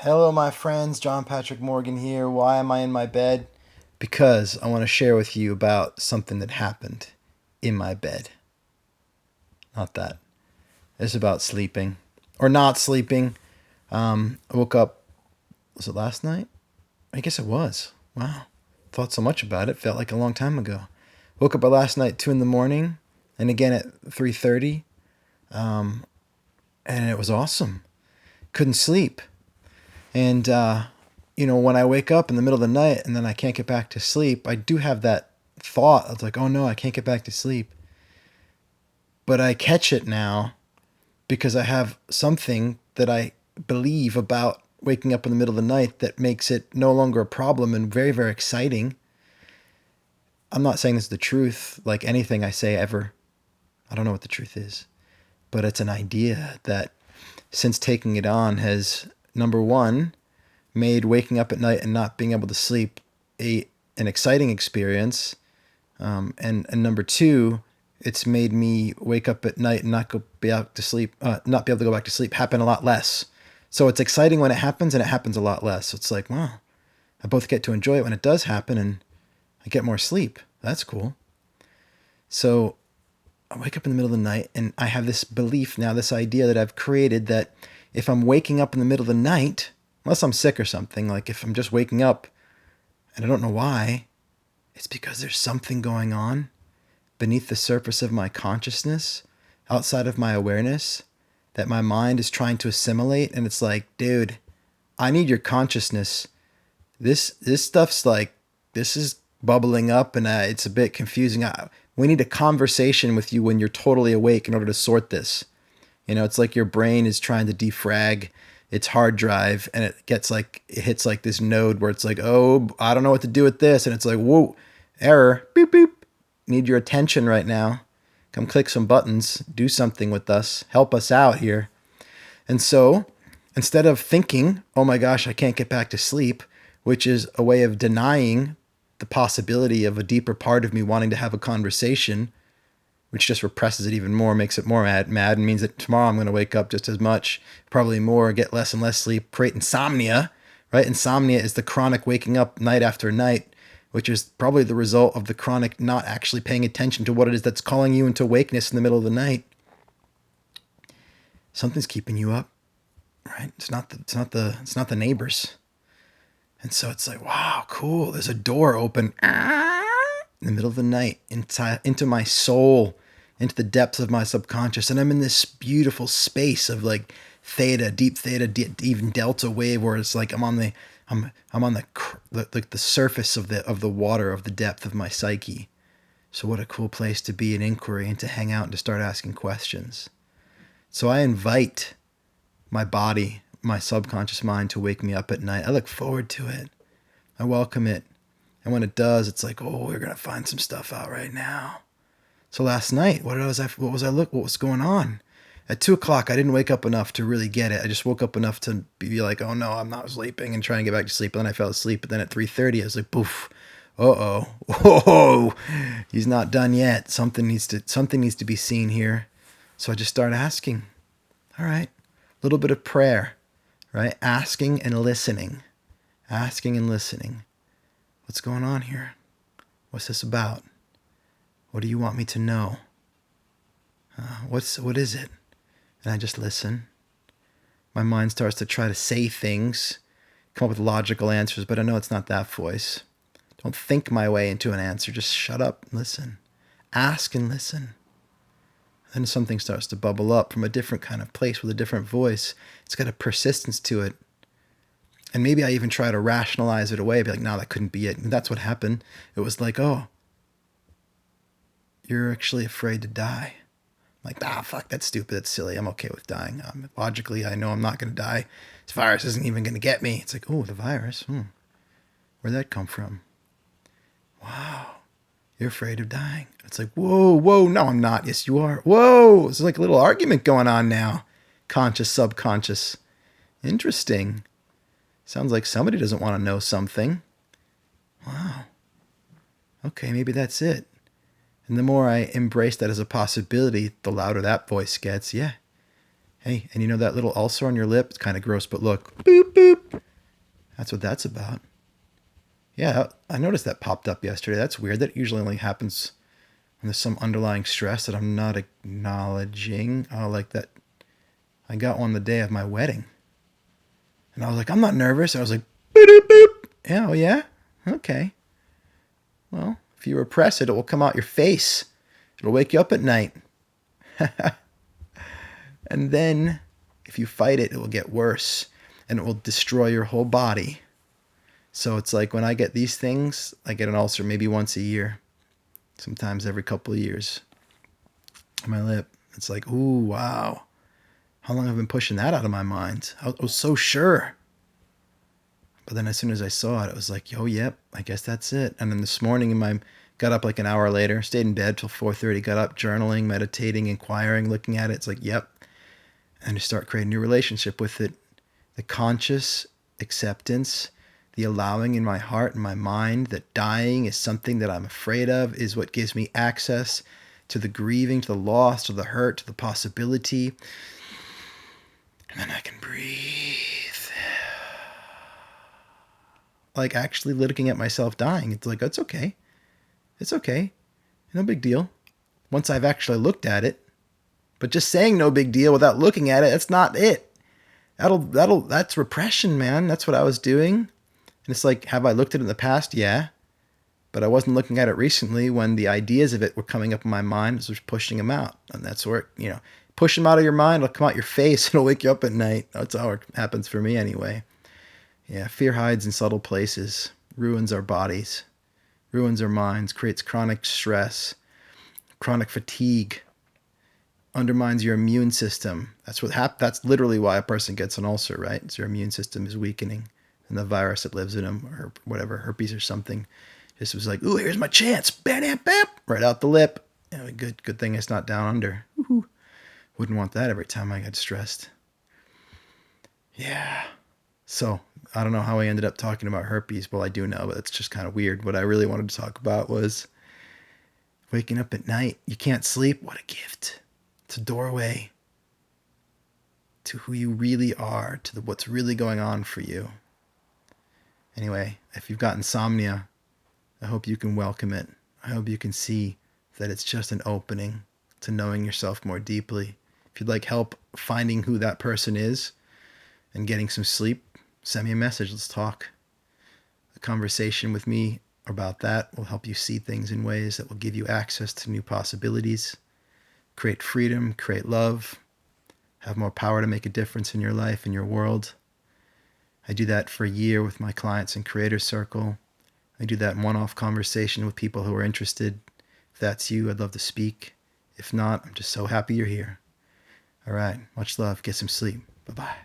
Hello, my friends. John Patrick Morgan here. Why am I in my bed? Because I want to share with you about something that happened in my bed. Not that. It's about sleeping or not sleeping. I woke up, was it last night? I guess it was. Wow. Thought so much about it. Felt like a long time ago. Woke up last night, 2 in the morning, and again at 3:30. And it was awesome. Couldn't sleep. And, when I wake up in the middle of the night and then I can't get back to sleep, I do have that thought of like, oh no, I can't get back to sleep. But I catch it now because I have something that I believe about waking up in the middle of the night that makes it no longer a problem and very, very exciting. I'm not saying this is the truth, like anything I say ever. I don't know what the truth is. But it's an idea that since taking it on has, number one, made waking up at night and not being able to sleep an exciting experience. And number two, it's made me wake up at night and not be able to sleep, not be able to go back to sleep happen a lot less. So it's exciting when it happens and it happens a lot less. So it's like, wow, I both get to enjoy it when it does happen and I get more sleep. That's cool. So I wake up in the middle of the night and I have this belief now, this idea that I've created that if I'm waking up in the middle of the night, unless I'm sick or something, like if I'm just waking up and I don't know why, it's because there's something going on beneath the surface of my consciousness, outside of my awareness, that my mind is trying to assimilate. And it's like, dude, I need your consciousness. This stuff's like, this is bubbling up and it's a bit confusing. We need a conversation with you when you're totally awake in order to sort this. It's like your brain is trying to defrag its hard drive and it hits like this node where it's like, oh, I don't know what to do with this. And it's like, whoa, error, beep, beep. Need your attention right now. Come click some buttons, do something with us, help us out here. And so instead of thinking, oh my gosh, I can't get back to sleep, which is a way of denying the possibility of a deeper part of me wanting to have a conversation, which just represses it even more, makes it more mad, and means that tomorrow I'm going to wake up just as much, probably more, get less and less sleep, create insomnia, right? Insomnia is the chronic waking up night after night, which is probably the result of the chronic not actually paying attention to what it is that's calling you into awakeness in the middle of the night. Something's keeping you up, right? It's not the neighbors. And so it's like, wow, cool. There's a door open in the middle of the night into my soul, into the depths of my subconscious. And I'm in this beautiful space of like theta, deep theta, even delta wave, where it's like I'm on the surface of the water of the depth of my psyche. So what a cool place to be in inquiry and to hang out and to start asking questions. So I invite my body, my subconscious mind to wake me up at night. I look forward to it. I welcome it. And when it does, it's like, oh, we're going to find some stuff out right now. So last night, what was going on? At 2:00, I didn't wake up enough to really get it. I just woke up enough to be like, oh no, I'm not sleeping, and try and get back to sleep. And then I fell asleep. But then at 3:30, I was like, poof, uh-oh, whoa, he's not done yet. Something needs to be seen here. So I just started asking. All right, a little bit of prayer, right? Asking and listening. What's going on here? What's this about? What do you want me to know? What is it? And I just listen. My mind starts to try to say things, come up with logical answers, but I know it's not that voice. Don't think my way into an answer. Just shut up and listen. Ask and listen. Then something starts to bubble up from a different kind of place with a different voice. It's got a persistence to it. And maybe I even try to rationalize it away, be like, no, that couldn't be it. And that's what happened. It was like, oh, you're actually afraid to die. I'm like, fuck, that's stupid. That's silly. I'm okay with dying. Logically, I know I'm not going to die. This virus isn't even going to get me. It's like, oh, the virus. Where'd that come from? Wow. You're afraid of dying. It's like, whoa, no, I'm not. Yes, you are. Whoa. It's like a little argument going on now. Conscious, subconscious. Interesting. Sounds like somebody doesn't want to know something. Wow. Okay, maybe that's it. And the more I embrace that as a possibility, the louder that voice gets. Yeah, Hey, and you know that little ulcer on your lip? It's kind of gross, but look, boop, boop. That's what that's about. Yeah, I noticed that popped up yesterday. That's weird. That usually only happens when there's some underlying stress that I'm not acknowledging. Oh, like that. I got one the day of my wedding. And I was like, I'm not nervous. I was like, boop, boop, boop. Yeah, oh, yeah? Okay. Well, if you repress it, it will come out your face. It'll wake you up at night. And then, if you fight it, it will get worse. And it will destroy your whole body. So it's like when I get these things, I get an ulcer maybe once a year. Sometimes every couple of years. On my lip. It's like, ooh, wow. How long have I been pushing that out of my mind? I was so sure. But then as soon as I saw it, it was like, yo, yep, I guess that's it. And then this morning, got up like an hour later, stayed in bed till 4:30, got up, journaling, meditating, inquiring, looking at it. It's like, yep. And to start creating a new relationship with it. The conscious acceptance, the allowing in my heart and my mind that dying is something that I'm afraid of is what gives me access to the grieving, to the loss, to the hurt, to the possibility. And then I can breathe. Like actually looking at myself dying. It's like, it's okay. It's okay. No big deal. Once I've actually looked at it. But just saying no big deal without looking at it, that's not it. That's repression, man. That's what I was doing. And it's like, have I looked at it in the past? Yeah. But I wasn't looking at it recently when the ideas of it were coming up in my mind. I was just pushing them out. And that's where, push them out of your mind. It'll come out your face. It'll wake you up at night. That's how it happens for me anyway. Yeah, fear hides in subtle places, ruins our bodies, ruins our minds, creates chronic stress, chronic fatigue, undermines your immune system. That's literally why a person gets an ulcer, right? It's your immune system is weakening, and the virus that lives in them, or whatever, herpes or something, just was like, ooh, here's my chance, bam, bam, right out the lip. Good thing it's not down under. Woo-hoo. Wouldn't want that every time I got stressed. Yeah. So, I don't know how I ended up talking about herpes. Well, I do know, but it's just kind of weird. What I really wanted to talk about was waking up at night. You can't sleep. What a gift. It's a doorway to who you really are, to what's really going on for you. Anyway, if you've got insomnia, I hope you can welcome it. I hope you can see that it's just an opening to knowing yourself more deeply. If you'd like help finding who that person is and getting some sleep, send me a message. Let's talk. A conversation with me about that will help you see things in ways that will give you access to new possibilities, create freedom, create love, have more power to make a difference in your life and your world. I do that for a year with my clients in Creator Circle. I do that in one-off conversation with people who are interested. If that's you, I'd love to speak. If not, I'm just so happy you're here. All right, much love. Get some sleep. Bye-bye.